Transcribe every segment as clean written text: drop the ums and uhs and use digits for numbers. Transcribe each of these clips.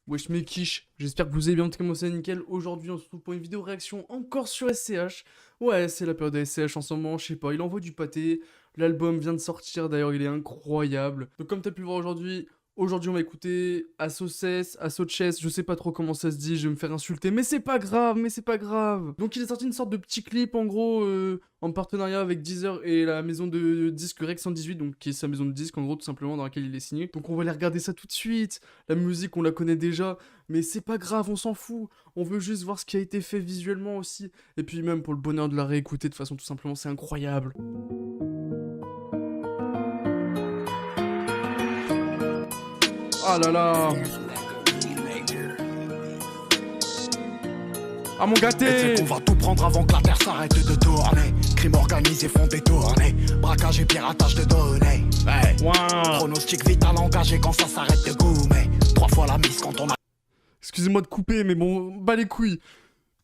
Wesh mes quiches, j'espère que vous allez bien, en tout cas moi c'est nickel. Aujourd'hui on se retrouve pour une vidéo réaction encore sur SCH. Ouais, c'est la période de SCH en ce moment, je sais pas, il envoie du pâté. L'album vient de sortir, d'ailleurs il est incroyable. Donc comme t'as pu le voir aujourd'hui on va écouter Assoces, je sais pas trop comment ça se dit, je vais me faire insulter, mais c'est pas grave, Donc il est sorti une sorte de petit clip en gros, en partenariat avec Deezer et la maison de disques Rec 118, donc qui est sa maison de disques en gros tout simplement dans laquelle il est signé. Donc on va aller regarder ça tout de suite, la musique on la connaît déjà, mais c'est pas grave, on s'en fout, on veut juste voir ce qui a été fait visuellement aussi, et puis même pour le bonheur de la réécouter de façon tout simplement, c'est incroyable. Ah là là. Ah mon gâté. On va tout prendre avant que la terre s'arrête de tourner. Crime organisé font des tournées. Braquage et piratage de données. Hey. Wow. Pronostic vital engagé quand ça s'arrête de goumer. 3 fois la mise quand on a... Excusez-moi de couper mais bon, bas les couilles.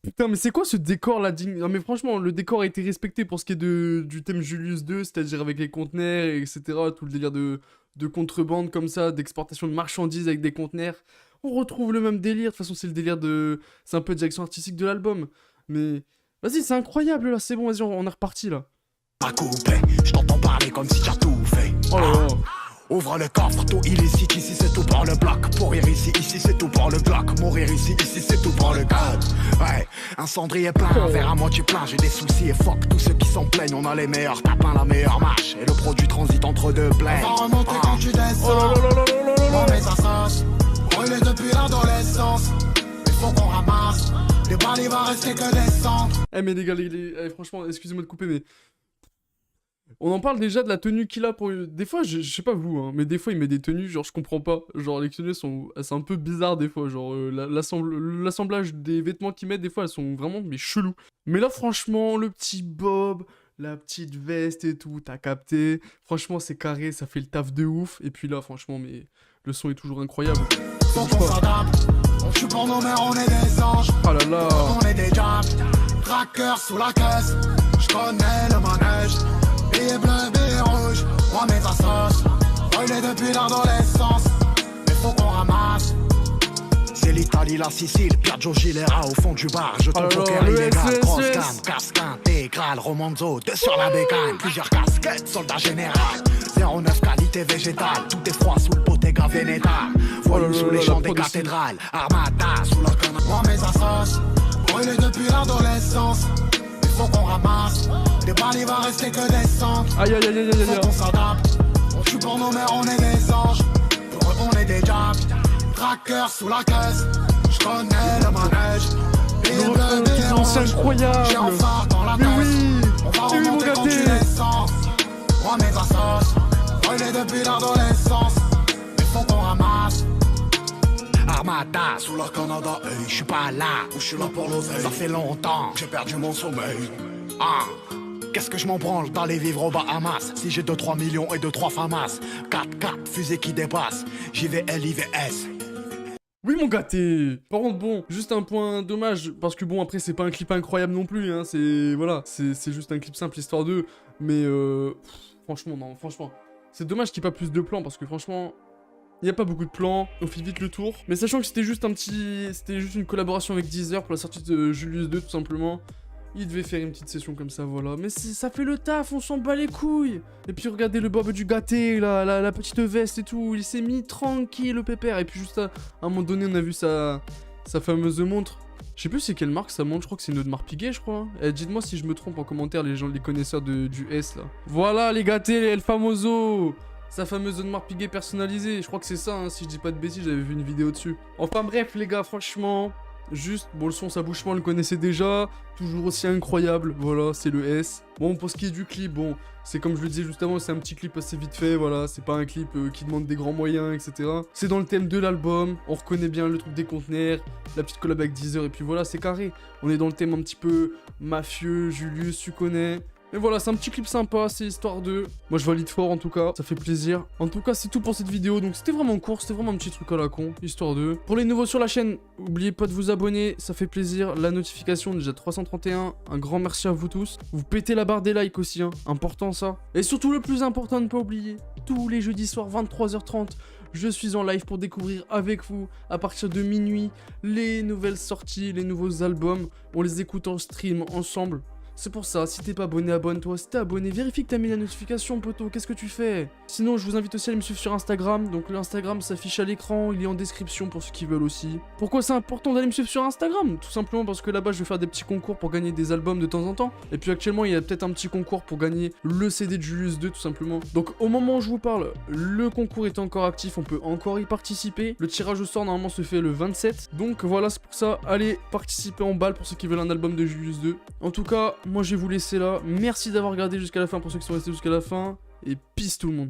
Putain mais c'est quoi ce décor là digne... Non mais franchement le décor a été respecté pour ce qui est du thème Julius 2, c'est-à-dire avec les conteneurs etc. Tout le délire de contrebande comme ça, d'exportation de marchandises avec des conteneurs. On retrouve le même délire, de toute façon c'est le délire de... C'est un peu de direction artistique de l'album. Mais... Vas-y c'est incroyable là, c'est bon, vas-y on est reparti là. À couper, je t'entends parler comme si t'as tout fait. Oh là là. Ouvre le coffre, tout illicite, ici c'est tout pour le bloc. Pourrir ici c'est tout pour le bloc. Mourir ici c'est tout pour le code. Ouais, un cendrier plein, un verre à moitié plein. J'ai des soucis et fuck tous ceux qui s'en plaignent. On a les meilleurs tapins, la meilleure marche. Et le produit transite entre deux plaines. On va remonter quand tu descends. On met sa sauce, brûlé depuis l'adolescence. Il faut qu'on ramasse, des balles il va rester que des cendres. Eh mais les gars, franchement, excusez-moi de couper mais... On en parle déjà de la tenue qu'il a pour... Des fois, je sais pas vous, hein, mais des fois il met des tenues, genre je comprends pas. Genre les tenues sont... C'est un peu bizarre des fois, genre l'assemblage des vêtements qu'il met des fois elles sont vraiment mais chelous. Mais là franchement, le petit bob, la petite veste et tout, t'as capté. Franchement c'est carré, ça fait le taf de ouf. Et puis là franchement, mais le son est toujours incroyable. Faut qu'on s'adapte, on tue pour nos mères, on est des anges. Oh là là. On est des jams, trackers sous la caisse. Je connais le manège. Billet bleu, billet rouge, moi mets ta sauce. Brûlé depuis l'adolescence, mais faut qu'on ramasse. C'est l'Italie, la Sicile, Piaggio Gilera au fond du bar. Je tombe poker illégal, grosse gamme, casque intégral, Romanzo, 2 sur la bécane. Plusieurs casquettes, soldat général. 09 qualité végétale, tout est froid sous le Bottega Veneta. Voyou sous les champs des cathédrales, Armada sous la canne. Moi mets ta sauce, brûlé depuis l'adolescence. Faut qu'on ramasse, des balles il va rester que des cendres. Aïe aïe aïe aïe aïe. Faut qu'on s'adapte, on tue pour nos mères, on est des anges. Pour eux on est des jams, trackers sous la caisse. Je connais le manège, billet bleu, billet rouge. C'est incroyable. J'ai un phare dans la tête, on va remonter quand tu descends. Moi mets ta sauce, brûlé depuis l'adolescence. Il faut qu'on ramasse. Armada sous le Canada, hey, je suis pas là où je suis là pour l'oseille. Ça fait longtemps que j'ai perdu mon sommeil. Ah, qu'est-ce que je m'en branle d'aller vivre aux Bahamas. Si j'ai 2-3 millions et 2-3 famas. 4-4 fusées qui dépassent. JVL, IVS. Oui mon gâté. Par contre bon, juste un point dommage, parce que bon après c'est pas un clip incroyable non plus, hein, c'est... Voilà, c'est juste un clip simple, histoire de... Mais franchement non, franchement. C'est dommage qu'il n'y ait pas plus de plans, parce que franchement... Il n'y a pas beaucoup de plans, on fait vite le tour. Mais sachant que c'était juste c'était juste une collaboration avec Deezer pour la sortie de Julius 2 tout simplement. Il devait faire une petite session comme ça, voilà. Mais ça fait le taf, on s'en bat les couilles. Et puis regardez le bob du gâté, la petite veste et tout. Il s'est mis tranquille le pépère. Et puis juste à un moment donné, on a vu sa fameuse montre. Je sais plus c'est quelle marque sa montre, je crois que c'est une autre marque Piguet, je crois. Eh, dites-moi si je me trompe en commentaire, les connaisseurs du S là. Voilà les gâtés, les El Famoso. Sa fameuse zone marque Piguet personnalisée, je crois que c'est ça, hein, si je dis pas de bêtises, j'avais vu une vidéo dessus. Enfin bref les gars, franchement, juste, bon le son, ça bouge pas, on le connaissait déjà, toujours aussi incroyable, voilà, c'est le S. Bon, pour ce qui est du clip, bon, c'est comme je le disais juste avant, c'est un petit clip assez vite fait, voilà, c'est pas un clip qui demande des grands moyens, etc. C'est dans le thème de l'album, on reconnaît bien le truc des conteneurs, la petite collab avec Deezer, et puis voilà, c'est carré. On est dans le thème un petit peu mafieux, Julius, tu connais... Et voilà, c'est un petit clip sympa, c'est histoire de... Moi je valide fort en tout cas, ça fait plaisir. En tout cas c'est tout pour cette vidéo, donc c'était vraiment court, c'était vraiment un petit truc à la con, histoire de... Pour les nouveaux sur la chaîne, n'oubliez pas de vous abonner, ça fait plaisir. La notification, déjà 331, un grand merci à vous tous. Vous pétez la barre des likes aussi, hein, important ça. Et surtout le plus important, ne pas oublier, tous les jeudis soirs 23h30, je suis en live pour découvrir avec vous, à partir de minuit, les nouvelles sorties, les nouveaux albums. On les écoute en stream ensemble. C'est pour ça, si t'es pas abonné, abonne-toi. Si t'es abonné, vérifie que t'as mis la notification, poteau. Qu'est-ce que tu fais? Sinon, je vous invite aussi à me suivre sur Instagram. Donc l'Instagram s'affiche à l'écran, il est en description pour ceux qui veulent aussi. Pourquoi c'est important d'aller me suivre sur Instagram? Tout simplement parce que là-bas, je vais faire des petits concours pour gagner des albums de temps en temps. Et puis actuellement, il y a peut-être un petit concours pour gagner le CD de Julius 2, tout simplement. Donc au moment où je vous parle, le concours est encore actif, on peut encore y participer. Le tirage au sort, normalement, se fait le 27. Donc voilà, c'est pour ça, allez participer en balle pour ceux qui veulent un album de Julius 2. En tout cas, moi je vais vous laisser là. Merci d'avoir regardé jusqu'à la fin pour ceux qui sont restés jusqu'à la fin. Et peace tout le monde.